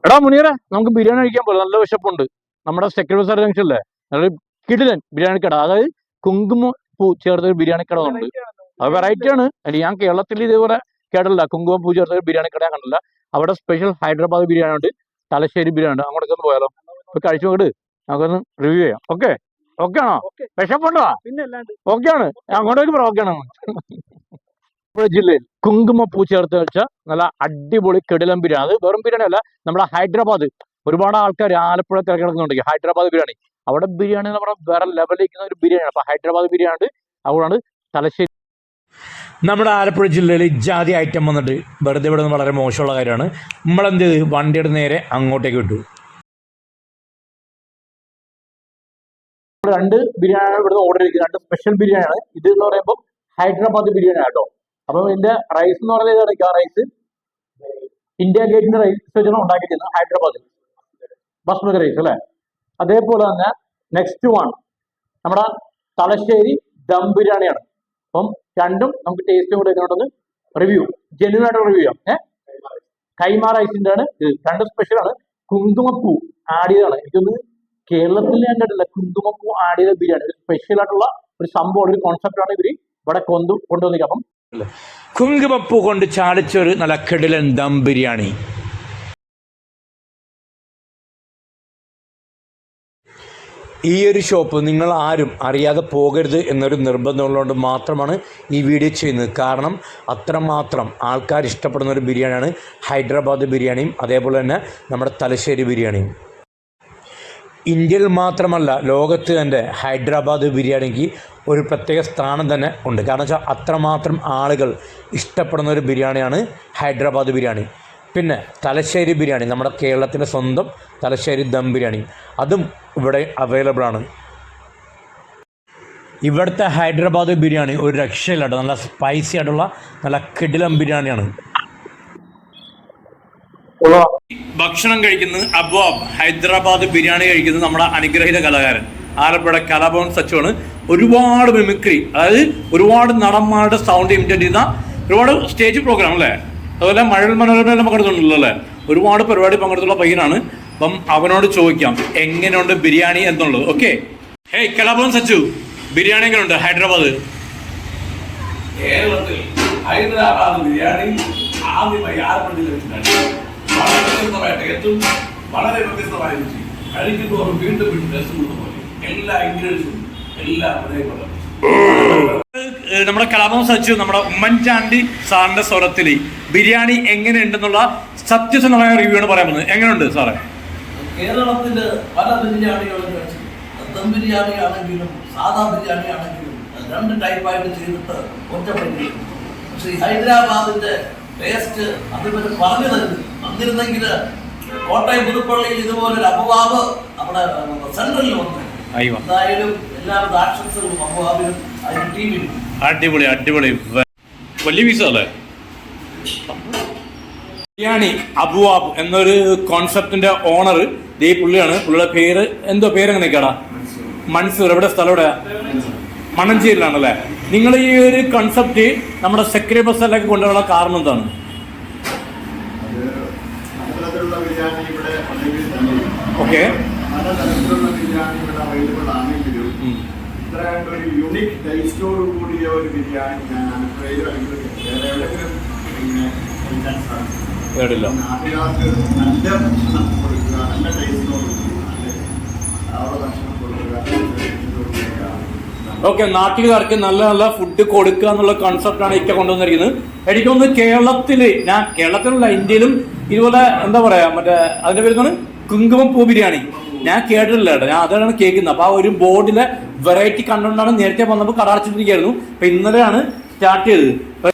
എടാ മുനീറെ, നമുക്ക് ബിരിയാണി കഴിക്കാൻ പോലെ നല്ല വിശപ്പുണ്ട്. നമ്മുടെ സെക്രട്ടറി സാർ ജംഗ്ഷനിലെ നല്ല കിടിലൻ ബിരിയാണി കട, അതായത് കുങ്കുമപ്പൂ ചേർത്ത ഒരു ബിരിയാണി കട ഉണ്ട്. അത് വെറൈറ്റി ആണ്. അല്ല, ഞാൻ കേരളത്തിൽ ഇതേപോലെ കേട്ടില്ല. കുങ്കുമപ്പൂ ചേർത്ത ഒരു ബിരിയാണി കട ഞാൻ കണ്ടില്ല. അവിടെ സ്പെഷ്യൽ ഹൈദരാബാദ് ബിരിയാണി ഉണ്ട്, തലശ്ശേരി ബിരിയാണി ഉണ്ട്. അങ്ങോട്ടൊക്കെ ഒന്ന് പോയാലോ? ഇപ്പൊ കഴിച്ചു നോക്കിട്ട് നമുക്കൊന്ന് റിവ്യൂ ചെയ്യാം. ഓക്കെ ഓക്കെ ആണോ? വിശപ്പുണ്ടോ? ഓക്കെ ആണ്. അങ്ങോട്ടേക്ക് പറ. ഓക്കെ ആണ്. ജില്ലയിൽ കുങ്കുമപ്പൂ ചേർത്ത് വെച്ച നല്ല അടിപൊളി കിടിലം ബിരിയാണി. അത് വെറും ബിരിയാണി അല്ല, നമ്മുടെ ഹൈദരാബാദ് ഒരുപാട് ആൾക്കാർ ആലപ്പുഴ തിരഞ്ഞെടുക്കുന്നുണ്ട് ഹൈദരാബാദ് ബിരിയാണി. അവിടെ ബിരിയാണി എന്ന് പറഞ്ഞാൽ വേറെ ലെവലിരിക്കുന്ന ഒരു ബിരിയാണിയാണ്. അപ്പൊ ഹൈദരാബാദ് ബിരിയാണി അതുകൊണ്ടാണ് തലശ്ശേരി. നമ്മുടെ ആലപ്പുഴ ജില്ലയിൽ ജാതി ഐറ്റം വന്നിട്ട് വെറുതെ വിടുന്നത് വളരെ മോശമുള്ള കാര്യമാണ്. നമ്മളെന്ത് ചെയ്ത് വണ്ടിയുടെ നേരെ അങ്ങോട്ടേക്ക് വിട്ടു. രണ്ട് ബിരിയാണി ഇവിടുന്ന് ഓർഡർ ചെയ്തിരിക്കുന്നത്, രണ്ട് സ്പെഷ്യൽ ബിരിയാണിയാണ്. ഇത് എന്ന് പറയുമ്പോൾ ഹൈദരാബാദ് ബിരിയാണി ആട്ടോ. അപ്പൊ ഇതിന്റെ റൈസ് എന്ന് പറയുന്നത് റൈസ് ഇന്ത്യ ഗേറ്റിന്റെ റൈസ് വെച്ചാണ് ഉണ്ടാക്കിയിരിക്കുന്നത്. ഹൈദരാബാദ് ബസ്മതി റൈസ് അല്ലെ. അതേപോലെ തന്നെ നെക്സ്റ്റ് വൺ നമ്മുടെ തലശ്ശേരി ദം ബിരിയാണിയാണ്. അപ്പം രണ്ടും നമുക്ക് ടേസ്റ്റും കൂടെ ഇതിനോടൊന്ന് റിവ്യൂ, ജെന്യൂൻ ആയിട്ട് റിവ്യൂ ചെയ്യാം. കൈമാ റൈസിന്റെ ആണ് ഇത്. രണ്ട് സ്പെഷ്യലാണ്. കുങ്കുമപ്പൂ ആഡ് ചെയ്താണ്. എനിക്കൊന്ന് കേരളത്തിൽ ഞാൻ കണ്ടില്ല കുങ്കുമപ്പൂ ആഡ് ചെയ്ത ബിരിയാണി. ഒരു സ്പെഷ്യൽ ആയിട്ടുള്ള ഒരു സംഭവം, ഒരു കോൺസെപ്റ്റാണ് ഇവര് ഇവിടെ കൊണ്ടുവന്നിരിക്കുക. അപ്പം കുങ്കുമപ്പൂ കൊണ്ട് ചാടിച്ചൊരു നല്ല കിടിലൻ ദം ബിരിയാണി. ഈ ഒരു ഷോപ്പ് നിങ്ങൾ ആരും അറിയാതെ പോകരുത് എന്നൊരു നിർബന്ധമുള്ളതുകൊണ്ട് മാത്രമാണ് ഈ വീഡിയോ ചെയ്യുന്നത്. കാരണം അത്രമാത്രം ആൾക്കാർ ഇഷ്ടപ്പെടുന്ന ഒരു ബിരിയാണിയാണ് ഹൈദരാബാദ് ബിരിയാണിയും അതേപോലെ തന്നെ നമ്മുടെ തലശ്ശേരി ബിരിയാണിയും. ഇന്ത്യയിൽ മാത്രമല്ല, ലോകത്ത് തന്നെ ഹൈദരാബാദ് ബിരിയാണിക്ക് ഒരു പ്രത്യേക സ്ഥാനം തന്നെ ഉണ്ട്. കാരണം വെച്ചാൽ അത്രമാത്രം ആളുകൾ ഇഷ്ടപ്പെടുന്ന ഒരു ബിരിയാണിയാണ് ഹൈദരാബാദ് ബിരിയാണി. പിന്നെ തലശ്ശേരി ബിരിയാണി, നമ്മുടെ കേരളത്തിൻ്റെ സ്വന്തം തലശ്ശേരി ദം ബിരിയാണി, അതും ഇവിടെ അവൈലബിൾ ആണ്. ഇവിടുത്തെ ഹൈദരാബാദ് ബിരിയാണി ഒരു രക്ഷയില്ലാട്ടോ. നല്ല സ്പൈസി ആയിട്ടുള്ള നല്ല കിടിലം ബിരിയാണിയാണ്. ഭക്ഷണം കഴിക്കുന്നത് അബ്വാബ് ഹൈദരാബാദ് ബിരിയാണി കഴിക്കുന്നത് നമ്മുടെ അനുഗ്രഹീത കലാകാരൻ ആലപ്പുഴ കലാഭവൻ സച്ചുവാണ്. ഒരുപാട് മിമിക്രി, അതായത് ഒരുപാട് നടന്മാരുടെ സൗണ്ട് ഇമിറ്റേറ്റ് ചെയ്യുന്ന ഒരുപാട് സ്റ്റേജ് പ്രോഗ്രാം അല്ലേ. അതുപോലെ മഴൽ മനോരമയിൽ പങ്കെടുത്തിട്ടുണ്ടല്ലോ അല്ലേ. ഒരുപാട് പരിപാടി പങ്കെടുത്തുള്ള പയ്യനാണ്. അപ്പം അവനോട് ചോദിക്കാം എങ്ങനെയുണ്ട് ബിരിയാണി എന്നുള്ളത്. ഓക്കെ. ഹേയ് കലാഭവൻ സച്ചു, ബിരിയാണി എങ്ങനെയുണ്ട് ഹൈദരാബാദ്? കേരളത്തിൽ ഹൈദരാബാദ് ബിരിയാണി ആദ്യമായി ആലപ്പുഴയിൽ വെച്ചിട്ടുണ്ട്. വളരെ വ്യത്യസ്തമായിട്ട് ഏറ്റവും വളരെ വ്യത്യസ്തമായ രുചി. കഴിക്കുമ്പോൾ വീണ്ടും വീണ്ടും രസമുള്ള പോലെ എല്ലാ ഇൻഗ്രീഡിയൻസും എല്ലാം അതേപോലെ. നമ്മുടെ കലാഭവൻ സച്ചു നമ്മുടെ ഉമ്മൻചാണ്ടി സാറിന്റെ സ്വരത്തിൽ ബിരിയാണി എങ്ങനെയുണ്ടെന്നുള്ള സത്യസന്ധമായ റിവ്യൂ ആണ് പറയാൻ പോകുന്നത്. എങ്ങനെയുണ്ട് സാറേ? കേരളത്തില് പല ബിരിയാണികളും ദം ബിരിയാണി ആണെങ്കിലും സാധാ ബിരിയാണി ആണെങ്കിലും രണ്ട് ടൈപ്പായിട്ട് ചെയ്തിട്ട് ഒറ്റപ്പെടുത്തി. പക്ഷെ ഹൈദരാബാദിന്റെ ടേസ്റ്റ് അതിൽ പറഞ്ഞു തരുന്നു. വന്നിരുന്നെങ്കിൽ കോട്ടയം പുതുപ്പള്ളിയിൽ ഇതുപോലൊരു അബുവാബ് നമ്മുടെ സെൻട്രലിൽ വന്നു. എന്തായാലും എല്ലാവരും ആശംസകളും അബുവാബിനും അതിന്റെ ടീമിനും. അടിപൊളി അടിപൊളി, വലിയ പീസ് അല്ലേ ബിരിയാണി. അബുവാബ് എന്നൊരു കോൺസെപ്റ്റിന്റെ ഓണർ ഈ പുള്ളിയാണ്. പുള്ളിയുടെ പേര് എന്തോ പേരെങ്ങനെയൊക്കെയാടാ? മൻസൂർ. എവിടെ സ്ഥലം? എവിടെ? മണഞ്ചേരിയിലാണല്ലേ. നിങ്ങൾ ഈ ഒരു കോൺസെപ്റ്റ് നമ്മുടെ സെക്രട്ടറി ബസ്സിലേക്ക് കൊണ്ടുവരാനുള്ള കാരണം എന്താണ്? ഓക്കെ. യൂണിക് ടേസ്റ്റോട് കൂടിയ ഒരു ബിരിയാണി ഞാൻ കേട്ടില്ല. നാട്ടുകാർക്ക് നല്ല ഭക്ഷണം കൊടുക്കുക, നല്ല ടേസ്റ്റോട് കൂടി നല്ല ഭക്ഷണം കൊടുക്കുക. ഓക്കെ, നാട്ടുകാർക്ക് നല്ല നല്ല ഫുഡ് കൊടുക്കുക എന്നുള്ള കോൺസെപ്റ്റാണ് ഇക്ക കൊണ്ടുവന്നിരിക്കുന്നത്. എനിക്കൊന്ന് കേരളത്തിലുള്ള ഇന്ത്യയിലും ഇതുപോലെ എന്താ പറയാ, മറ്റേ അതിന്റെ പേരുന്നാണ് കുങ്കുമപ്പൂ ബിരിയാണി. ഞാൻ കേട്ടിട്ടില്ല കേട്ടോ, ഞാൻ അതാണ് കേൾക്കുന്നത്. അപ്പൊ ആ ഒരു ബോർഡിലെ വെറൈറ്റി കണ്ടുകൊണ്ടാണ് നേരത്തെ വന്നപ്പോൾ കട അടച്ചിട്ടിരിക്കുകയായിരുന്നു. അപ്പൊ ഇന്നലെയാണ് സ്റ്റാർട്ട് ചെയ്തത്.